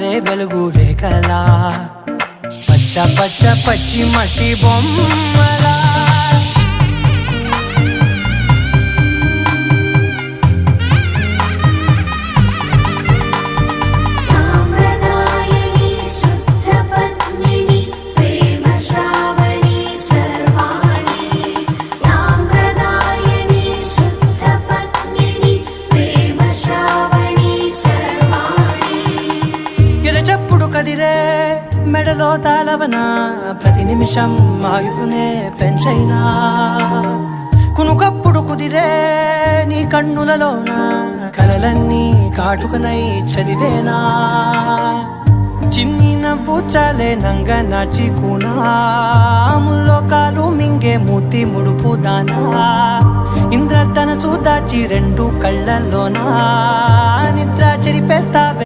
జారే వెలుగు రేఖలా పచ్చ పచ్చ పచ్చి మట్టి బొమ్మలా చెప్పుడు కదిరే మెడలో తాళవన ప్రతి నిమిషం ఆయుధునే పెంచైనా కునుకప్పుడు కుదిరే నీ కన్నులలోన కలలన్నీ కాటుకనై చదివేనా చిన్ని నవ్వు చాలే నంగ నాచి కూనాముల్లో కాలు మింగే మూతి ముడుపు దానా ఇంద్రధనసు దాచి రెండు కళ్ళల్లోనా నిద్ర చెరిపేస్తావే